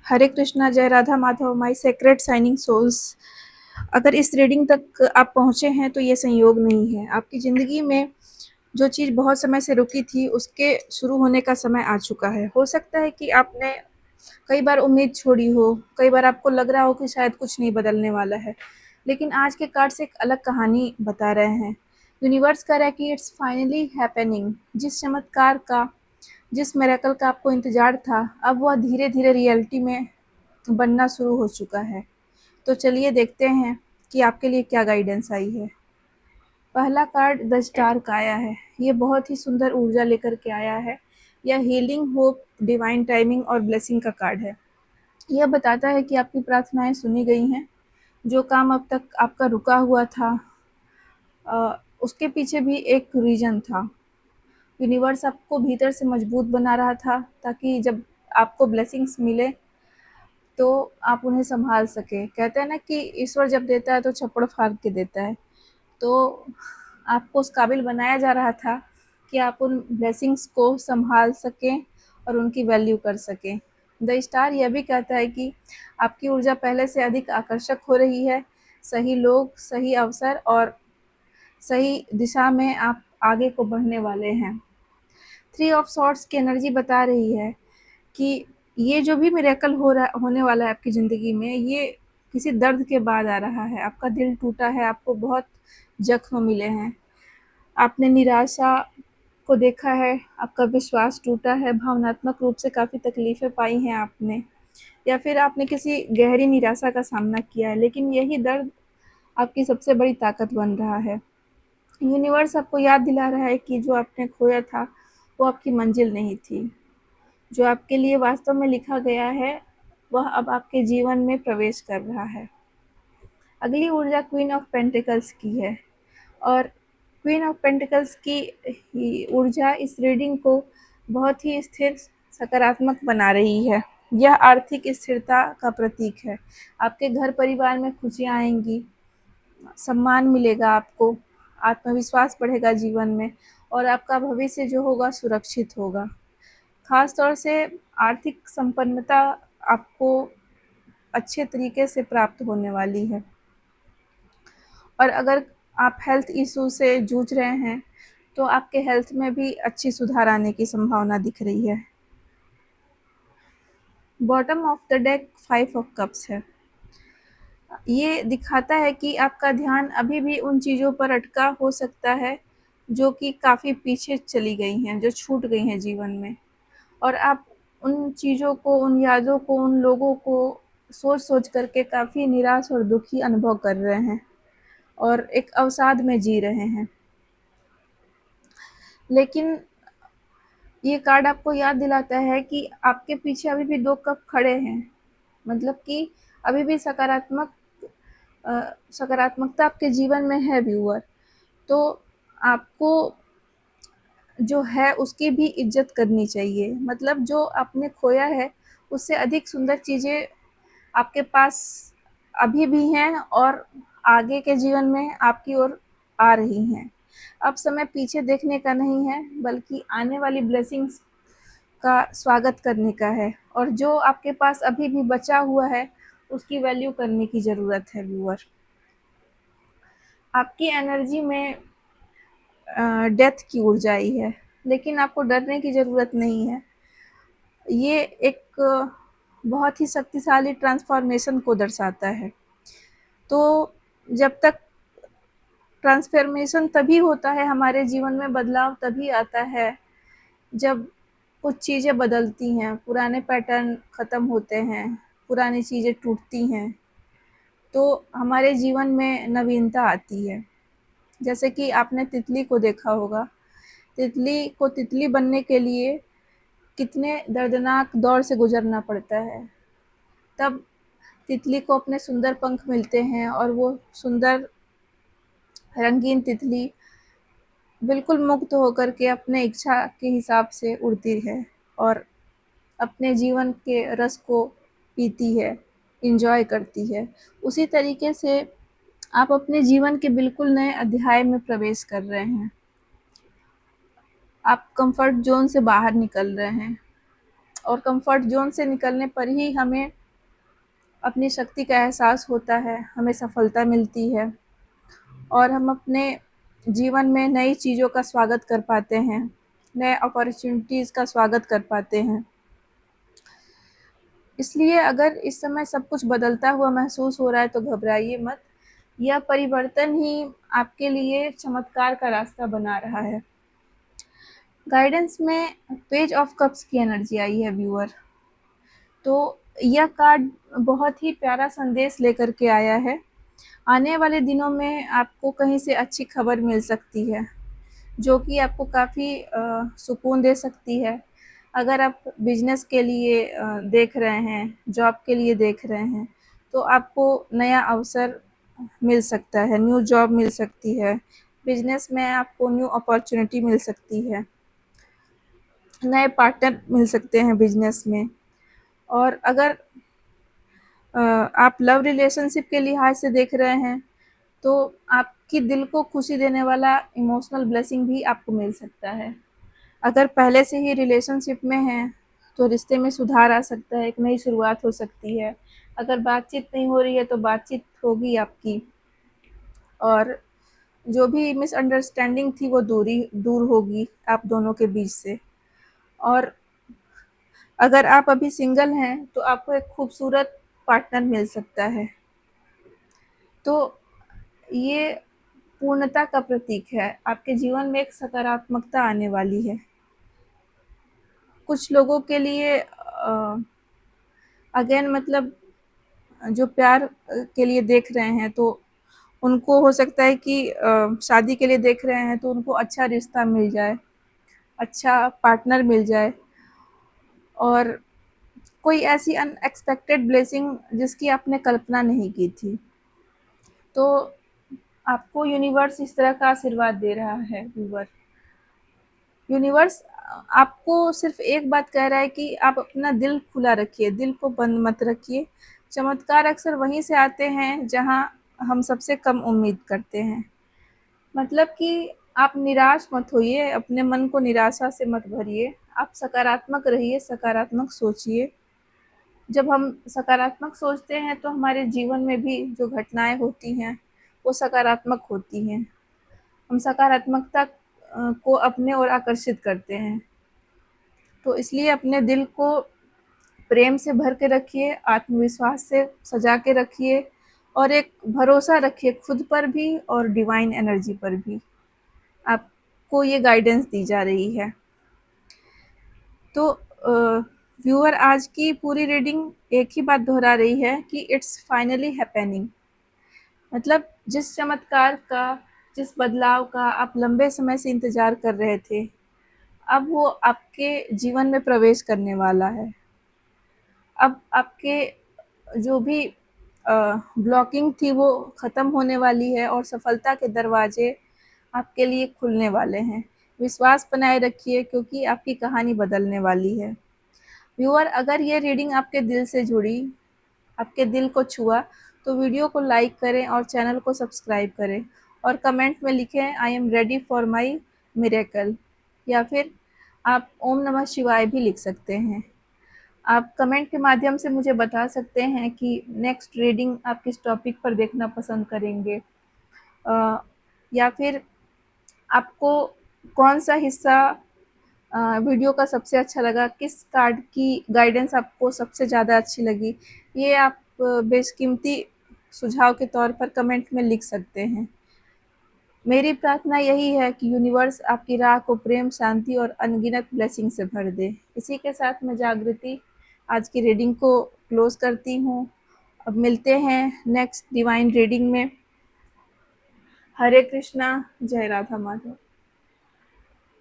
हरे कृष्णा, जय Radha Madhav, my sacred shining souls. अगर इस रीडिंग तक आप पहुँचे हैं तो ये संयोग नहीं है। आपकी ज़िंदगी में जो चीज़ बहुत समय से रुकी थी उसके शुरू होने का समय आ चुका है। हो सकता है कि आपने कई बार उम्मीद छोड़ी हो, कई बार आपको लग रहा हो कि शायद कुछ नहीं बदलने वाला है, लेकिन आज के कार्ड्स एक अलग कहानी बता रहे हैं। यूनिवर्स कह रहा है कि इट्स फाइनली हैपनिंग। जिस चमत्कार का, जिस मिरेकल का आपको इंतज़ार था, अब वह धीरे-धीरे रियलिटी में बनना शुरू हो चुका है। तो चलिए देखते हैं कि आपके लिए क्या गाइडेंस आई है। पहला कार्ड द स्टार का आया है। ये बहुत ही सुंदर ऊर्जा लेकर के आया है। यह हीलिंग, होप, डिवाइन टाइमिंग और ब्लेसिंग का कार्ड है। यह बताता है कि आपकी प्रार्थनाएं सुनी गई हैं। जो काम अब तक आपका रुका हुआ था, उसके पीछे भी एक रीज़न था। यूनिवर्स आपको भीतर से मजबूत बना रहा था ताकि जब आपको ब्लेसिंग्स मिले तो आप उन्हें संभाल सकें। कहते हैं ना कि ईश्वर जब देता है तो छप्पड़ फाड़ के देता है। तो आपको उस काबिल बनाया जा रहा था कि आप उन ब्लेसिंग्स को संभाल सकें और उनकी वैल्यू कर सकें। द स्टार यह भी कहता है कि आपकी ऊर्जा पहले से अधिक आकर्षक हो रही है। सही लोग, सही अवसर और सही दिशा में आप आगे को बढ़ने वाले हैं। थ्री ऑफ सॉर्ड्स की एनर्जी बता रही है कि ये जो भी मिरेकल होने वाला है आपकी ज़िंदगी में, ये किसी दर्द के बाद आ रहा है। आपका दिल टूटा है, आपको बहुत ज़ख्म मिले हैं, आपने निराशा को देखा है, आपका विश्वास टूटा है, भावनात्मक रूप से काफ़ी तकलीफ़ें पाई हैं आपने, या फिर आपने किसी गहरी निराशा का सामना किया है, लेकिन यही दर्द आपकी सबसे बड़ी ताकत बन रहा है। यूनिवर्स आपको याद दिला रहा है कि जो आपने खोया था, वो आपकी मंजिल नहीं थी। जो आपके लिए वास्तव में लिखा गया है, वह अब आपके जीवन में प्रवेश कर रहा है। अगली ऊर्जा क्वीन ऑफ पेंटिकल्स की है और क्वीन ऑफ पेंटिकल्स की ऊर्जा इस रीडिंग को बहुत ही स्थिर, सकारात्मक बना रही है। यह आर्थिक स्थिरता का प्रतीक है। आपके घर परिवार में खुशियाँ आएंगी, सम्मान मिलेगा आपको, आत्मविश्वास बढ़ेगा जीवन में और आपका भविष्य जो होगा सुरक्षित होगा। ख़ास तौर से आर्थिक संपन्नता आपको अच्छे तरीके से प्राप्त होने वाली है। और अगर आप हेल्थ इशू से जूझ रहे हैं तो आपके हेल्थ में भी अच्छी सुधार आने की संभावना दिख रही है। Bottom of the deck 5 of cups है। ये दिखाता है कि आपका ध्यान अभी भी उन चीज़ों पर अटका हो सकता है जो कि काफ़ी पीछे चली गई हैं, जो छूट गई हैं जीवन में, और आप उन चीज़ों को, उन यादों को, उन लोगों को सोच-सोच कर के काफ़ी निराश और दुखी अनुभव कर रहे हैं और एक अवसाद में जी रहे हैं। लेकिन ये कार्ड आपको याद दिलाता है कि आपके पीछे अभी भी 2 कप खड़े हैं। मतलब कि अभी भी सकारात्मकता आपके जीवन में है व्यूअर। तो आपको जो है उसकी भी इज़्ज़त करनी चाहिए। मतलब जो आपने खोया है उससे अधिक सुंदर चीज़ें आपके पास अभी भी हैं और आगे के जीवन में आपकी ओर आ रही हैं। अब समय पीछे देखने का नहीं है बल्कि आने वाली ब्लेसिंग्स का स्वागत करने का है, और जो आपके पास अभी भी बचा हुआ है उसकी वैल्यू करने की ज़रूरत है व्यूअर। आपकी एनर्जी में डेथ की ऊर्जा आई है, लेकिन आपको डरने की ज़रूरत नहीं है। ये एक बहुत ही शक्तिशाली ट्रांसफॉर्मेशन को दर्शाता है। तो जब तक ट्रांसफॉर्मेशन तभी होता है हमारे जीवन में, बदलाव तभी आता है जब कुछ चीज़ें बदलती हैं, पुराने पैटर्न ख़त्म होते हैं, पुरानी चीज़ें टूटती हैं, तो हमारे जीवन में नवीनता आती है। जैसे कि आपने तितली को देखा होगा, तितली को तितली बनने के लिए कितने दर्दनाक दौर से गुज़रना पड़ता है। तब तितली को अपने सुंदर पंख मिलते हैं और वो सुंदर रंगीन तितली बिल्कुल मुक्त होकर के अपने इच्छा के हिसाब से उड़ती है और अपने जीवन के रस को पीती है, एंजॉय करती है। उसी तरीके से आप अपने जीवन के बिल्कुल नए अध्याय में प्रवेश कर रहे हैं। आप कंफर्ट ज़ोन से बाहर निकल रहे हैं और कंफर्ट ज़ोन से निकलने पर ही हमें अपनी शक्ति का एहसास होता है, हमें सफलता मिलती है और हम अपने जीवन में नई चीज़ों का स्वागत कर पाते हैं, नए अपॉर्च्युनिटीज़ का स्वागत कर पाते हैं। इसलिए अगर इस समय सब कुछ बदलता हुआ महसूस हो रहा है तो घबराइए मत। यह परिवर्तन ही आपके लिए चमत्कार का रास्ता बना रहा है। गाइडेंस में पेज ऑफ कप्स की एनर्जी आई है व्यूअर। तो यह कार्ड बहुत ही प्यारा संदेश लेकर के आया है। आने वाले दिनों में आपको कहीं से अच्छी खबर मिल सकती है, जो कि आपको काफ़ी सुकून दे सकती है। अगर आप बिज़नेस के लिए देख रहे हैं, जॉब के लिए देख रहे हैं, तो आपको नया अवसर मिल सकता है, न्यू जॉब मिल सकती है। बिज़नेस में आपको न्यू अपॉर्च्युनिटी मिल सकती है, नए पार्टनर मिल सकते हैं बिज़नेस में। और अगर आप लव रिलेशनशिप के लिहाज से देख रहे हैं, तो आपकी दिल को खुशी देने वाला इमोशनल ब्लेसिंग भी आपको मिल सकता है। अगर पहले से ही रिलेशनशिप में हैं, तो रिश्ते में सुधार आ सकता है, एक नई शुरुआत हो सकती है। अगर बातचीत नहीं हो रही है, तो बातचीत होगी आपकी और जो भी मिसअंडरस्टैंडिंग थी वो दूर होगी आप दोनों के बीच से। और अगर आप अभी सिंगल हैं, तो आपको एक खूबसूरत पार्टनर मिल सकता है। तो ये पूर्णता का प्रतीक है, आपके जीवन में एक सकारात्मकता आने वाली है। कुछ लोगों के लिए अगेन मतलब जो प्यार के लिए देख रहे हैं, तो उनको हो सकता है कि शादी के लिए देख रहे हैं, तो उनको अच्छा रिश्ता मिल जाए, अच्छा पार्टनर मिल जाए और कोई ऐसी अनएक्सपेक्टेड ब्लेसिंग जिसकी आपने कल्पना नहीं की थी। तो आपको यूनिवर्स इस तरह का आशीर्वाद दे रहा है व्यूअर। यूनिवर्स आपको सिर्फ एक बात कह रहा है कि आप अपना दिल खुला रखिए, दिल को बंद मत रखिए। चमत्कार अक्सर वहीं से आते हैं जहां हम सबसे कम उम्मीद करते हैं। मतलब कि आप निराश मत होइए, अपने मन को निराशा से मत भरिए। आप सकारात्मक रहिए, सकारात्मक सोचिए। जब हम सकारात्मक सोचते हैं तो हमारे जीवन में भी जो घटनाएँ होती हैं, वो सकारात्मक होती हैं। हम सकारात्मकता को अपने ओर आकर्षित करते हैं। तो इसलिए अपने दिल को प्रेम से भर के रखिए, आत्मविश्वास से सजा के रखिए और एक भरोसा रखिए खुद पर भी और डिवाइन एनर्जी पर भी। आपको ये गाइडेंस दी जा रही है। तो व्यूअर आज की पूरी रीडिंग एक ही बात दोहरा रही है कि इट्स फाइनली हैपनिंग। मतलब जिस चमत्कार का, जिस बदलाव का आप लंबे समय से इंतज़ार कर रहे थे, अब वो आपके जीवन में प्रवेश करने वाला है। अब आपके जो भी ब्लॉकिंग थी वो ख़त्म होने वाली है और सफलता के दरवाजे आपके लिए खुलने वाले हैं। विश्वास बनाए रखिए क्योंकि आपकी कहानी बदलने वाली है। व्यूअर, अगर ये रीडिंग आपके दिल से जुड़ी, आपके दिल को छुआ, तो वीडियो को लाइक करें और चैनल को सब्सक्राइब करें और कमेंट में लिखें I am ready for my miracle, या फिर आप ओम नमः शिवाय भी लिख सकते हैं। आप कमेंट के माध्यम से मुझे बता सकते हैं कि नेक्स्ट रीडिंग आप किस टॉपिक पर देखना पसंद करेंगे, या फिर आपको कौन सा हिस्सा वीडियो का सबसे अच्छा लगा, किस कार्ड की गाइडेंस आपको सबसे ज़्यादा अच्छी लगी, ये आप बेशकीमती सुझाव के तौर पर कमेंट में लिख सकते हैं। मेरी प्रार्थना यही है कि यूनिवर्स आपकी राह को प्रेम, शांति और अनगिनत ब्लेसिंग से भर दे। इसी के साथ मैं जागृति आज की रीडिंग को क्लोज करती हूँ। अब मिलते हैं नेक्स्ट डिवाइन रीडिंग में। हरे कृष्णा, जय राधा माधव।